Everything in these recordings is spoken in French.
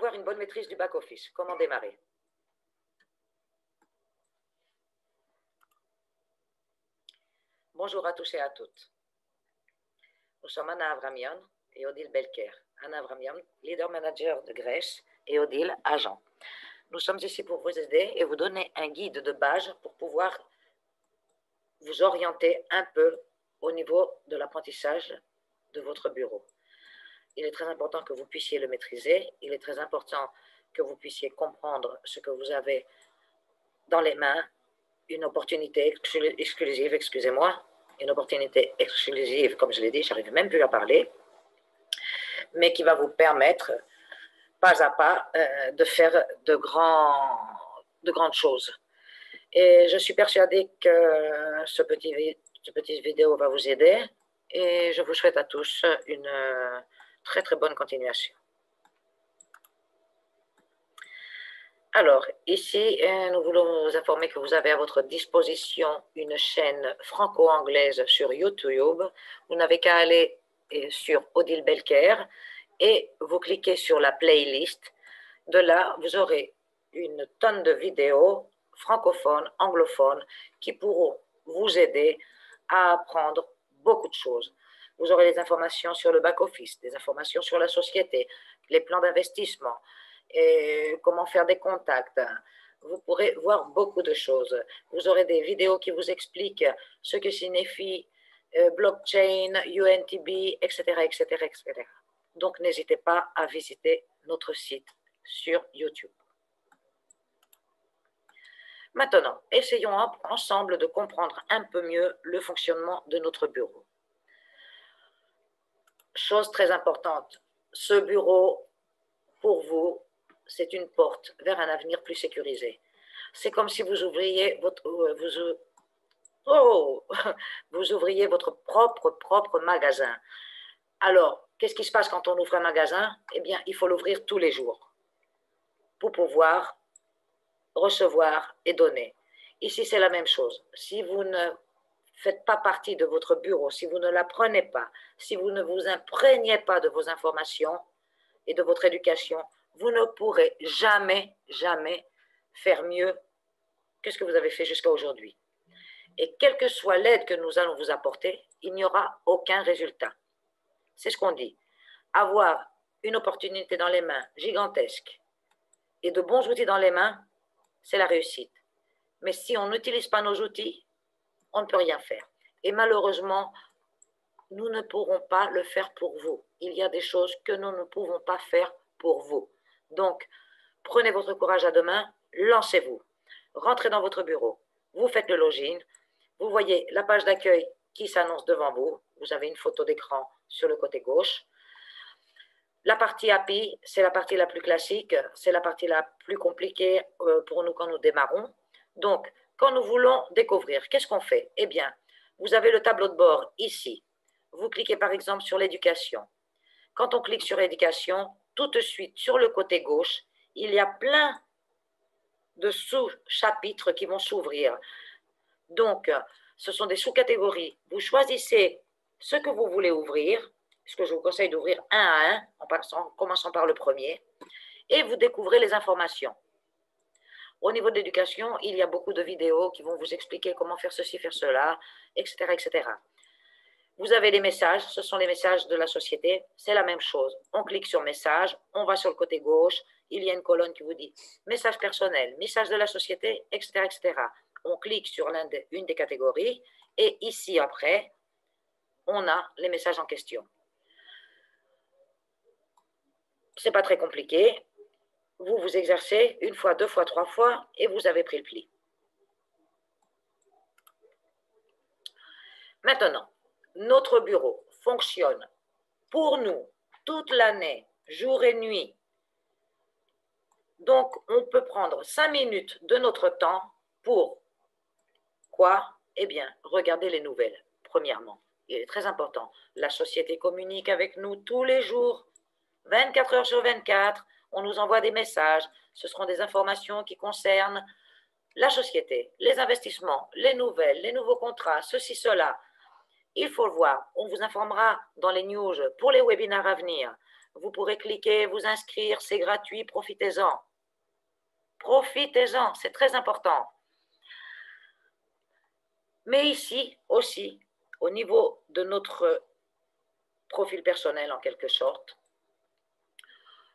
avoir une bonne maîtrise du back-office. Comment démarrer? Bonjour à tous et à toutes. Nous sommes Anna Avramian et Odile Belker. Anna Avramian, leader manager de Grèce, et Odile, agent. Nous sommes ici pour vous aider et vous donner un guide de base pour pouvoir vous orienter un peu au niveau de l'apprentissage de votre bureau. Il est très important que vous puissiez le maîtriser. Il est très important que vous puissiez comprendre ce que vous avez dans les mains, une opportunité exclusive, excusez-moi, une opportunité exclusive, comme je l'ai dit, j'arrive même plus à parler, mais qui va vous permettre, pas à pas, de faire de grandes choses. Et je suis persuadée que ce petit vidéo va vous aider et je vous souhaite à tous une très très bonne continuation. Alors, ici, nous voulons vous informer que vous avez à votre disposition une chaîne franco-anglaise sur YouTube. Vous n'avez qu'à aller sur Odile Belker et vous cliquez sur la playlist. De là, vous aurez une tonne de vidéos francophones, anglophones, qui pourront vous aider à apprendre beaucoup de choses. Vous aurez des informations sur le back-office, des informations sur la société, les plans d'investissement, et comment faire des contacts. Vous pourrez voir beaucoup de choses. Vous aurez des vidéos qui vous expliquent ce que signifie blockchain, UNTB, etc., etc., etc. Donc, n'hésitez pas à visiter notre site sur YouTube. Maintenant, essayons ensemble de comprendre un peu mieux le fonctionnement de notre bureau. Chose très importante, ce bureau, pour vous, c'est une porte vers un avenir plus sécurisé. C'est comme si vous ouvriez vous ouvriez votre propre magasin. Alors, qu'est-ce qui se passe quand on ouvre un magasin? Eh bien, il faut l'ouvrir tous les jours pour pouvoir recevoir et donner. Ici, c'est la même chose. Si vous ne faites pas partie de votre bureau, si vous ne l'apprenez pas, si vous ne vous imprégnez pas de vos informations et de votre éducation, vous ne pourrez jamais, jamais faire mieux que ce que vous avez fait jusqu'à aujourd'hui. Et quelle que soit l'aide que nous allons vous apporter, il n'y aura aucun résultat. C'est ce qu'on dit. Avoir une opportunité dans les mains gigantesque et de bons outils dans les mains, c'est la réussite. Mais si on n'utilise pas nos outils, on ne peut rien faire. Et malheureusement, nous ne pourrons pas le faire pour vous. Il y a des choses que nous ne pouvons pas faire pour vous. Donc, prenez votre courage à deux mains, lancez-vous. Rentrez dans votre bureau, vous faites le login, vous voyez la page d'accueil qui s'annonce devant vous. Vous avez une photo d'écran sur le côté gauche. La partie API, c'est la partie la plus classique, c'est la partie la plus compliquée pour nous quand nous démarrons. Donc, quand nous voulons découvrir, qu'est-ce qu'on fait? Eh bien, vous avez le tableau de bord ici. Vous cliquez par exemple sur l'éducation. Quand on clique sur éducation, tout de suite sur le côté gauche, il y a plein de sous-chapitres qui vont s'ouvrir. Donc, ce sont des sous-catégories. Vous choisissez ce que vous voulez ouvrir, puisque je vous conseille d'ouvrir un à un, en commençant par le premier, et vous découvrez les informations. Au niveau de l'éducation, il y a beaucoup de vidéos qui vont vous expliquer comment faire ceci, faire cela, etc., etc. Vous avez les messages, ce sont les messages de la société, c'est la même chose. On clique sur message, on va sur le côté gauche, il y a une colonne qui vous dit message personnel, message de la société, etc., etc. On clique sur une des catégories et ici après, on a les messages en question. Ce n'est pas très compliqué. Vous vous exercez une fois, deux fois, trois fois et vous avez pris le pli. Maintenant, notre bureau fonctionne pour nous toute l'année, jour et nuit. Donc, on peut prendre 5 minutes de notre temps pour quoi? Eh bien, regarder les nouvelles, premièrement. Il est très important. La société communique avec nous tous les jours, 24 heures sur 24. On nous envoie des messages. Ce seront des informations qui concernent la société, les investissements, les nouvelles, les nouveaux contrats, ceci, cela. Il faut le voir. On vous informera dans les news pour les webinaires à venir. Vous pourrez cliquer, vous inscrire, c'est gratuit, profitez-en. Profitez-en, c'est très important. Mais ici aussi, au niveau de notre profil personnel en quelque sorte,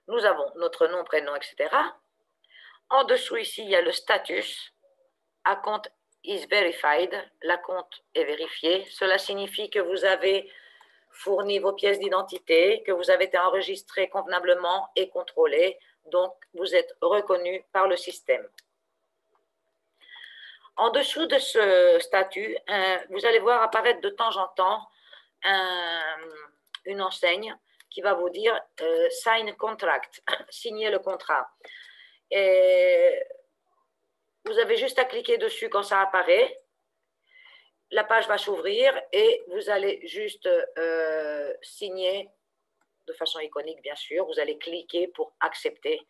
nous avons notre nom, prénom, etc. En dessous ici, il y a le status. Account is verified. La compte est vérifié. Cela signifie que vous avez fourni vos pièces d'identité, que vous avez été enregistré convenablement et contrôlé. Donc, vous êtes reconnu par le système. En dessous de ce statut, vous allez voir apparaître de temps en temps une enseigne qui va vous dire sign contract, signer le contrat. Et vous avez juste à cliquer dessus quand ça apparaît. La page va s'ouvrir et vous allez juste signer de façon iconique, bien sûr. Vous allez cliquer pour accepter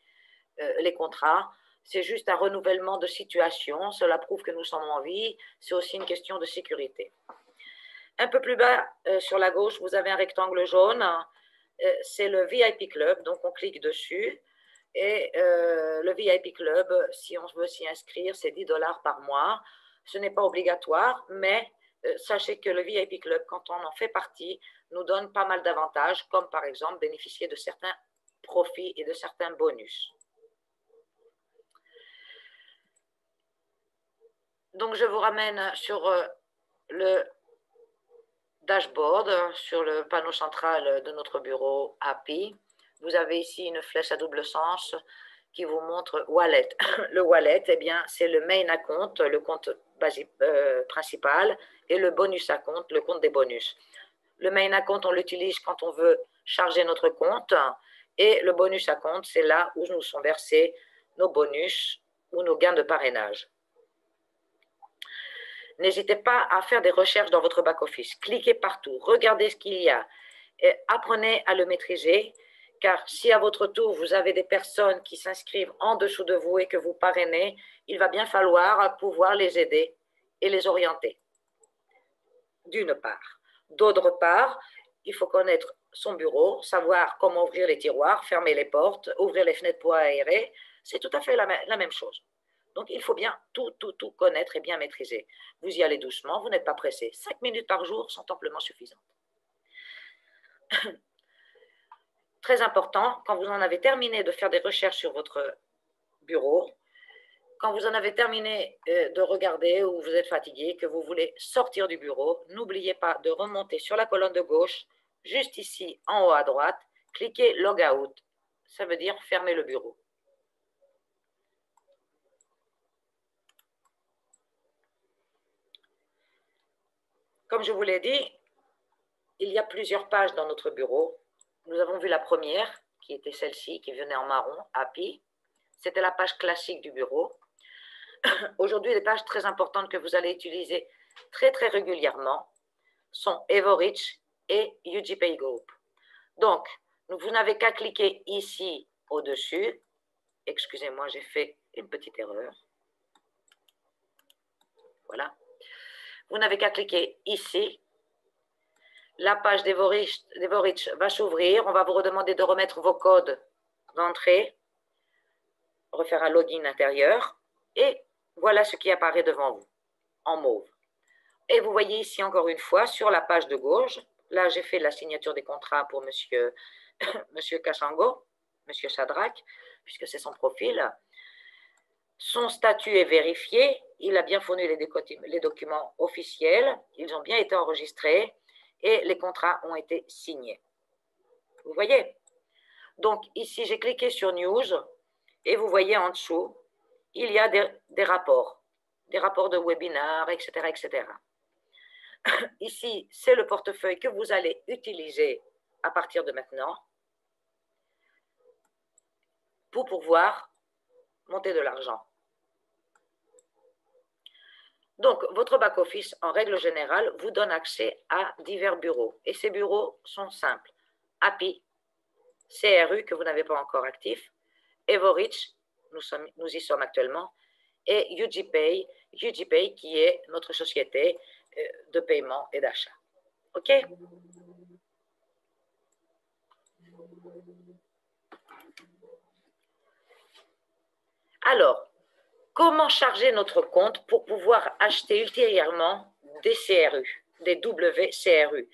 les contrats. C'est juste un renouvellement de situation. Cela prouve que nous sommes en vie. C'est aussi une question de sécurité. Un peu plus bas, sur la gauche, vous avez un rectangle jaune. C'est le VIP Club, donc on clique dessus. Et le VIP Club, si on veut s'y inscrire, c'est 10 $ par mois. Ce n'est pas obligatoire, mais sachez que le VIP Club, quand on en fait partie, nous donne pas mal d'avantages, comme par exemple bénéficier de certains profits et de certains bonus. Donc, je vous ramène sur le dashboard, sur le panneau central de notre bureau API. Vous avez ici une flèche à double sens qui vous montre Wallet. Le Wallet, eh bien, c'est le main account, le compte principal, et le bonus account, le compte des bonus. Le main account, on l'utilise quand on veut charger notre compte, et le bonus account, c'est là où nous sont versés nos bonus ou nos gains de parrainage. N'hésitez pas à faire des recherches dans votre back-office. Cliquez partout, regardez ce qu'il y a, et apprenez à le maîtriser, car si à votre tour, vous avez des personnes qui s'inscrivent en dessous de vous et que vous parrainez, il va bien falloir pouvoir les aider et les orienter, d'une part. D'autre part, il faut connaître son bureau, savoir comment ouvrir les tiroirs, fermer les portes, ouvrir les fenêtres pour aérer. C'est tout à fait la même chose. Donc, il faut bien tout connaître et bien maîtriser. Vous y allez doucement, vous n'êtes pas pressé. 5 minutes par jour sont amplement suffisantes. Très important, quand vous en avez terminé de faire des recherches sur votre bureau, quand vous en avez terminé de regarder ou vous êtes fatigué, que vous voulez sortir du bureau, n'oubliez pas de remonter sur la colonne de gauche, juste ici en haut à droite, cliquez Log Out. Ça veut dire fermer le bureau. Comme je vous l'ai dit, il y a plusieurs pages dans notre bureau. Nous avons vu la première, qui était celle-ci, qui venait en marron, API. C'était la page classique du bureau. Aujourd'hui, les pages très importantes que vous allez utiliser très régulièrement sont Everich et UGPay Group. Donc, vous n'avez qu'à cliquer ici au-dessus. Excusez-moi, j'ai fait une petite erreur. Voilà. Vous n'avez qu'à cliquer ici. La page d'Everich va s'ouvrir. On va vous redemander de remettre vos codes d'entrée, refaire un login intérieur. Et voilà ce qui apparaît devant vous, en mauve. Et vous voyez ici encore une fois, sur la page de gauche, là j'ai fait la signature des contrats pour monsieur Kassango, monsieur Sadrak, puisque c'est son profil. Son statut est vérifié, il a bien fourni les documents officiels, ils ont bien été enregistrés et les contrats ont été signés. Vous voyez? Donc ici, j'ai cliqué sur News et vous voyez en dessous, il y a des rapports de webinaires, etc., etc. Ici, c'est le portefeuille que vous allez utiliser à partir de maintenant pour pouvoir monter de l'argent. Donc, votre back-office, en règle générale, vous donne accès à divers bureaux. Et ces bureaux sont simples. API, CRU, que vous n'avez pas encore actif, Everich, nous y sommes actuellement, et UGPay qui est notre société de paiement et d'achat. OK? Alors, comment charger notre compte pour pouvoir acheter ultérieurement des CRU, des WCRU?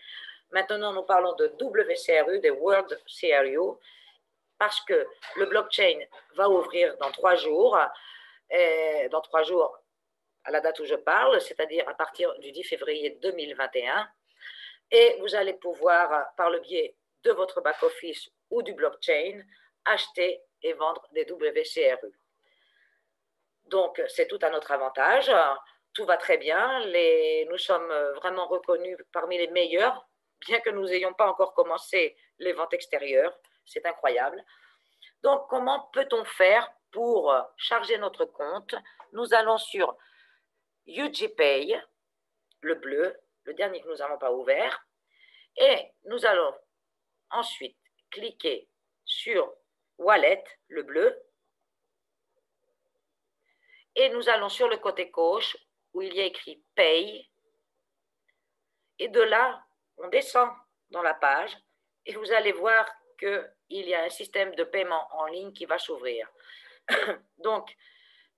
Maintenant, nous parlons de WCRU, des World CRU, parce que le blockchain va ouvrir dans 3 jours. Dans 3 jours, à la date où je parle, c'est-à-dire à partir du 10 février 2021. Et vous allez pouvoir, par le biais de votre back-office ou du blockchain, acheter et vendre des WCRU. Donc, c'est tout à notre avantage. Tout va très bien. Nous sommes vraiment reconnus parmi les meilleurs, bien que nous n'ayons pas encore commencé les ventes extérieures. C'est incroyable. Donc, comment peut-on faire pour charger notre compte? Nous allons sur UGPay, le bleu, le dernier que nous n'avons pas ouvert, et nous allons ensuite cliquer sur Wallet, le bleu, et nous allons sur le côté gauche où il y a écrit Pay, et de là, on descend dans la page et vous allez voir qu'il y a un système de paiement en ligne qui va s'ouvrir. Donc,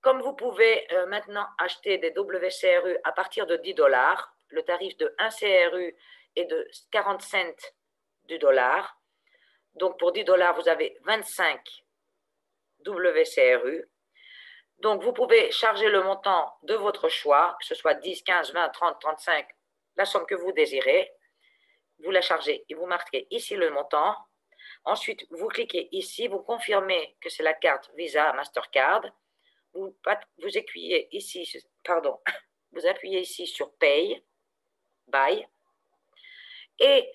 comme vous pouvez maintenant acheter des WCRU à partir de 10 $, le tarif de 1 CRU est de 40 cents du dollar. Donc, pour 10 $, vous avez 25 WCRU. Donc, vous pouvez charger le montant de votre choix, que ce soit 10, 15, 20, 30, 35, la somme que vous désirez. Vous la chargez et vous marquez ici le montant. Ensuite, vous cliquez ici, vous confirmez que c'est la carte Visa Mastercard. Vous appuyez ici, vous appuyez ici sur Pay, Buy, et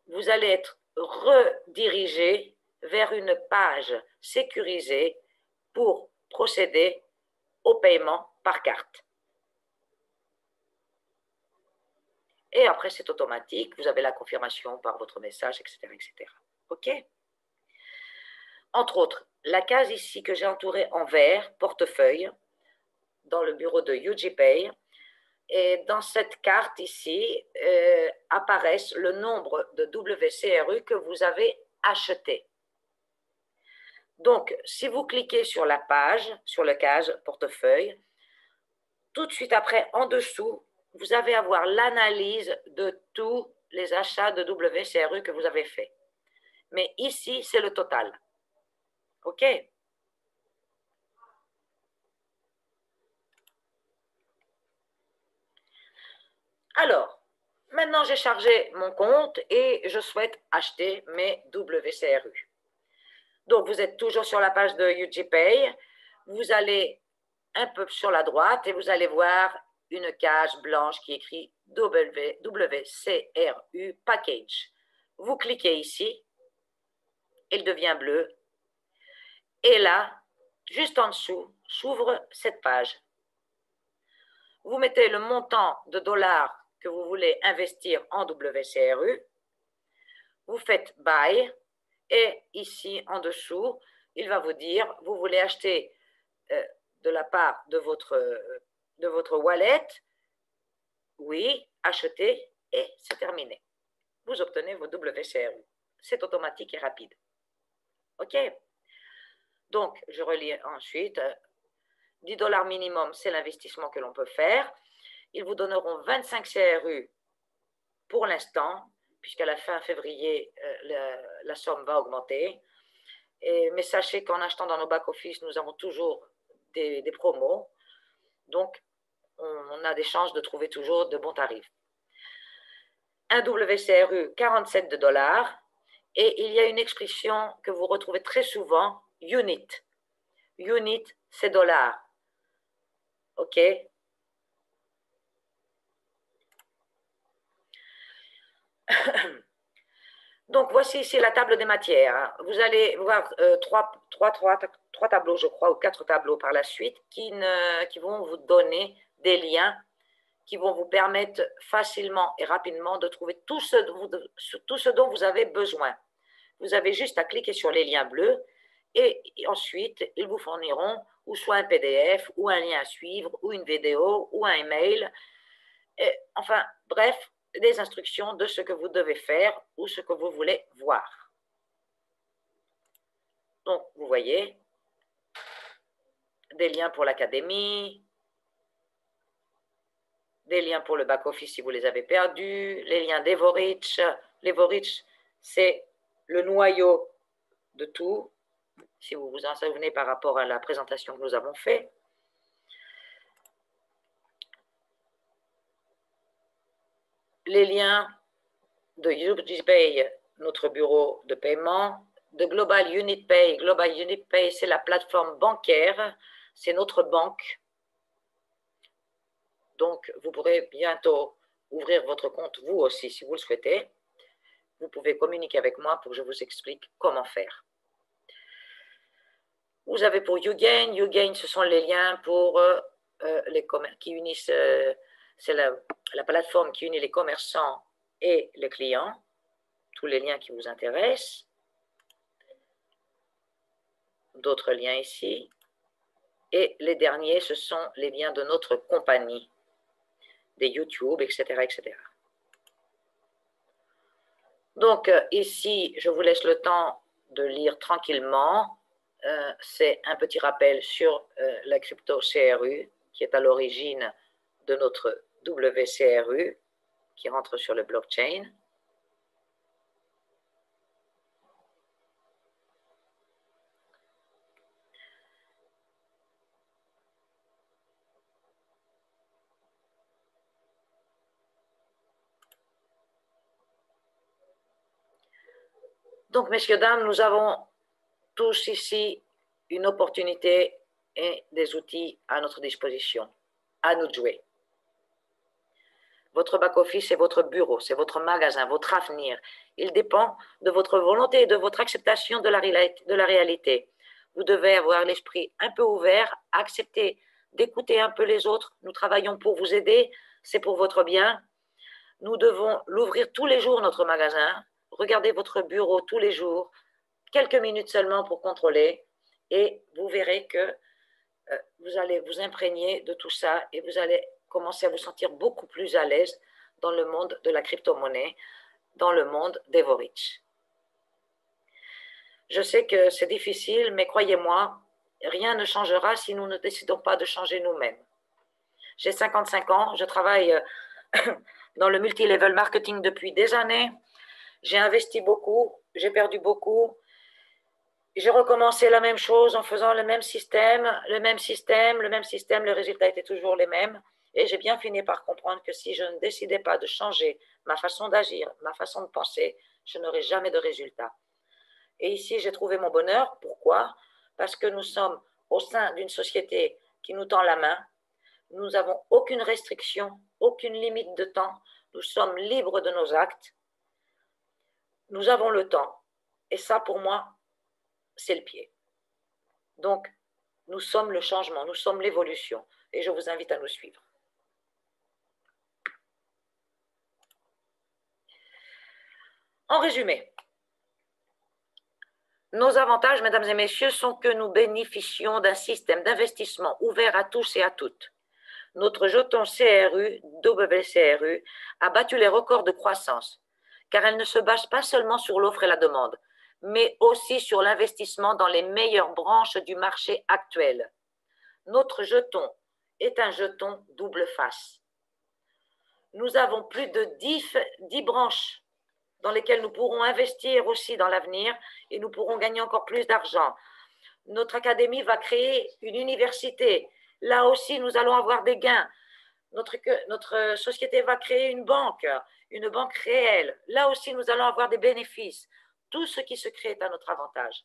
vous allez être redirigé vers une page sécurisée pour procéder au paiement par carte. Et après, c'est automatique, vous avez la confirmation par votre message, etc. etc. OK? Entre autres, la case ici que j'ai entourée en vert, portefeuille, dans le bureau de UGPay, et dans cette carte ici, apparaissent le nombre de WCRU que vous avez acheté. Donc, si vous cliquez sur la page, sur le case portefeuille, tout de suite après, en dessous, vous allez avoir l'analyse de tous les achats de WCRU que vous avez fait. Mais ici, c'est le total. OK? Alors, maintenant, j'ai chargé mon compte et je souhaite acheter mes WCRU. Donc, vous êtes toujours sur la page de UGPay. Vous allez un peu sur la droite et vous allez voir une case blanche qui écrit WCRU Package. Vous cliquez ici, il devient bleu. Et là, juste en dessous, s'ouvre cette page. Vous mettez le montant de dollars que vous voulez investir en WCRU. Vous faites Buy. Et ici, en dessous, il va vous dire, vous voulez acheter de la part de votre wallet. Oui, acheter et c'est terminé. Vous obtenez vos WCRU. C'est automatique et rapide. OK? Donc, je relis ensuite. 10 $ minimum, c'est l'investissement que l'on peut faire. Ils vous donneront 25 CRU pour l'instant, puisqu'à la fin février, la somme va augmenter. Mais sachez qu'en achetant dans nos back-office, nous avons toujours des promos. Donc, on a des chances de trouver toujours de bons tarifs. Un WCRU, 47 $. Et il y a une expression que vous retrouvez très souvent, unit. Unit, c'est dollars. OK? Donc, voici ici la table des matières. Vous allez voir trois tableaux, je crois, ou 4 tableaux par la suite qui vont vous donner des liens qui vont vous permettre facilement et rapidement de trouver tout ce dont vous avez besoin. Vous avez juste à cliquer sur les liens bleus et ensuite, ils vous fourniront ou soit un PDF, ou un lien à suivre, ou une vidéo, ou un email. Enfin, bref, des instructions de ce que vous devez faire ou ce que vous voulez voir. Donc, vous voyez, des liens pour l'académie, des liens pour le back-office si vous les avez perdus, les liens d'Evorich. L'Evorich, c'est le noyau de tout, si vous vous en souvenez par rapport à la présentation que nous avons faite. Les liens de UGPay, notre bureau de paiement, de Global Unit Pay. Global Unit Pay, c'est la plateforme bancaire, c'est notre banque. Donc, vous pourrez bientôt ouvrir votre compte, vous aussi, si vous le souhaitez. Vous pouvez communiquer avec moi pour que je vous explique comment faire. Vous avez pour YouGain. YouGain, ce sont les liens pour les commerces qui unissent, c'est la plateforme qui unit les commerçants et les clients. Tous les liens qui vous intéressent. D'autres liens ici. Et les derniers, ce sont les liens de notre compagnie, des YouTube, etc., etc. Donc, ici, je vous laisse le temps de lire tranquillement. C'est un petit rappel sur la crypto CRU, qui est à l'origine de notre WCRU, qui rentre sur le blockchain. Donc, messieurs, dames, nous avons tous ici une opportunité et des outils à notre disposition. À nous de jouer. Votre back-office, c'est votre bureau, c'est votre magasin, votre avenir. Il dépend de votre volonté et de votre acceptation de la réalité. Vous devez avoir l'esprit un peu ouvert, accepter d'écouter un peu les autres. Nous travaillons pour vous aider, c'est pour votre bien. Nous devons l'ouvrir tous les jours, notre magasin. Regardez votre bureau tous les jours, quelques minutes seulement pour contrôler, et vous verrez que vous allez vous imprégner de tout ça et vous allez commencer à vous sentir beaucoup plus à l'aise dans le monde de la crypto-monnaie, dans le monde d'Evorich. Je sais que c'est difficile, mais croyez-moi, rien ne changera si nous ne décidons pas de changer nous-mêmes. J'ai 55 ans, je travaille dans le multi-level marketing depuis des années. J'ai investi beaucoup, j'ai perdu beaucoup. J'ai recommencé la même chose en faisant le même système, le résultat était toujours les mêmes. Et j'ai bien fini par comprendre que si je ne décidais pas de changer ma façon d'agir, ma façon de penser, je n'aurais jamais de résultat. Et ici, j'ai trouvé mon bonheur. Pourquoi? Parce que nous sommes au sein d'une société qui nous tend la main. Nous n'avons aucune restriction, aucune limite de temps. Nous sommes libres de nos actes. Nous avons le temps. Et ça, pour moi, c'est le pied. Donc, nous sommes le changement, nous sommes l'évolution. Et je vous invite à nous suivre. En résumé, nos avantages, mesdames et messieurs, sont que nous bénéficions d'un système d'investissement ouvert à tous et à toutes. Notre jeton CRU, WCRU, a battu les records de croissance, car elle ne se base pas seulement sur l'offre et la demande, mais aussi sur l'investissement dans les meilleures branches du marché actuel. Notre jeton est un jeton double face. Nous avons plus de 10 branches dans lesquelles nous pourrons investir aussi dans l'avenir et nous pourrons gagner encore plus d'argent. Notre académie va créer une université. Là aussi, nous allons avoir des gains. Notre société va créer une banque réelle. Là aussi, nous allons avoir des bénéfices. Tout ce qui se crée est à notre avantage.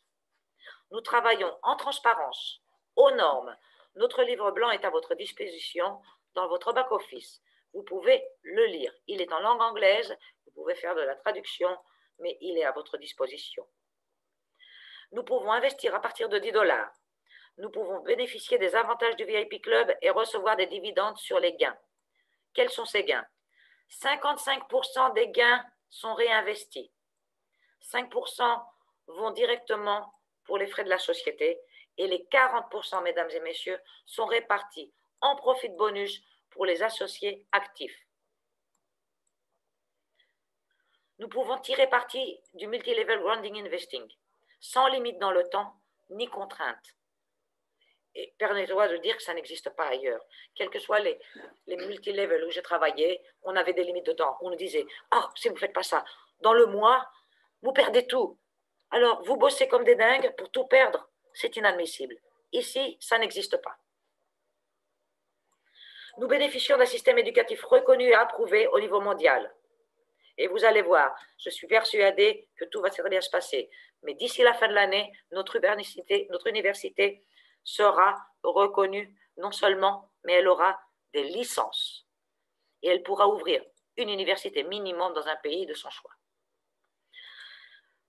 Nous travaillons en transparence, aux normes. Notre livre blanc est à votre disposition dans votre back-office. Vous pouvez le lire. Il est en langue anglaise. Vous pouvez faire de la traduction, mais il est à votre disposition. Nous pouvons investir à partir de 10 $. Nous pouvons bénéficier des avantages du VIP Club et recevoir des dividendes sur les gains. Quels sont ces gains? 55% des gains sont réinvestis. 5% vont directement pour les frais de la société et les 40%, mesdames et messieurs, sont répartis en profit bonus pour les associés actifs. Nous pouvons tirer parti du multi-level grounding investing, sans limite dans le temps, ni contrainte. Et permettez-moi de dire que ça n'existe pas ailleurs. Quels que soient les multilevels où j'ai travaillé, on avait des limites de temps. On nous disait, ah, si vous ne faites pas ça, dans le mois, vous perdez tout. Alors, vous bossez comme des dingues pour tout perdre. C'est inadmissible. Ici, ça n'existe pas. Nous bénéficions d'un système éducatif reconnu et approuvé au niveau mondial. Et vous allez voir, je suis persuadée que tout va très bien se passer. Mais d'ici la fin de l'année, notre université sera reconnue non seulement, mais elle aura des licences. Et elle pourra ouvrir une université minimum dans un pays de son choix.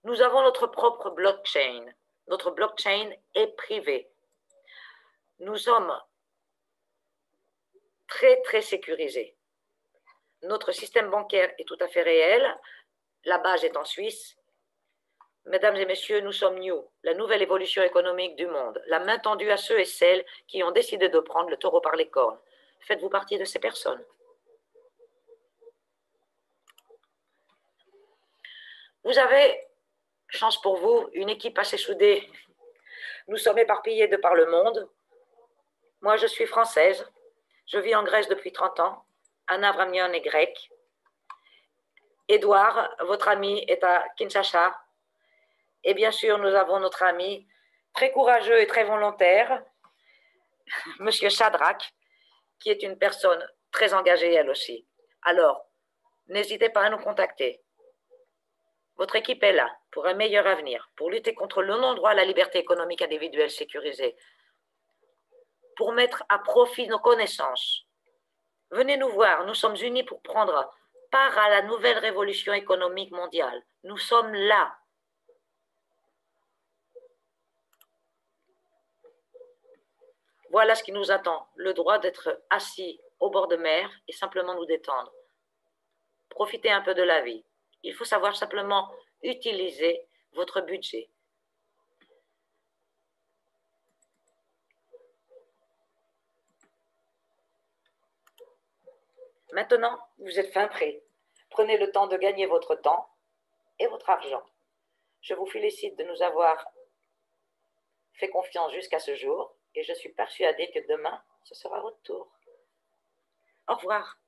Nous avons notre propre blockchain. Notre blockchain est privée. Nous sommes très, très sécurisés. Notre système bancaire est tout à fait réel. La base est en Suisse. Mesdames et messieurs, nous sommes New, la nouvelle évolution économique du monde. La main tendue à ceux et celles qui ont décidé de prendre le taureau par les cornes. Faites-vous partie de ces personnes? Vous avez, chance pour vous, une équipe assez soudée. Nous sommes éparpillés de par le monde. Moi, je suis française. Je vis en Grèce depuis 30 ans. Anna Vramion est grecque. Édouard, votre ami, est à Kinshasa. Et bien sûr, nous avons notre ami très courageux et très volontaire, Monsieur Shadrach, qui est une personne très engagée elle aussi. Alors, n'hésitez pas à nous contacter. Votre équipe est là pour un meilleur avenir, pour lutter contre le non-droit à la liberté économique individuelle sécurisée, pour mettre à profit nos connaissances. Venez nous voir, nous sommes unis pour prendre part à la nouvelle révolution économique mondiale. Nous sommes là. Voilà ce qui nous attend, le droit d'être assis au bord de mer et simplement nous détendre. Profitez un peu de la vie. Il faut savoir simplement utiliser votre budget. Maintenant, vous êtes fin prêt. Prenez le temps de gagner votre temps et votre argent. Je vous félicite de nous avoir fait confiance jusqu'à ce jour et je suis persuadée que demain, ce sera votre tour. Au revoir.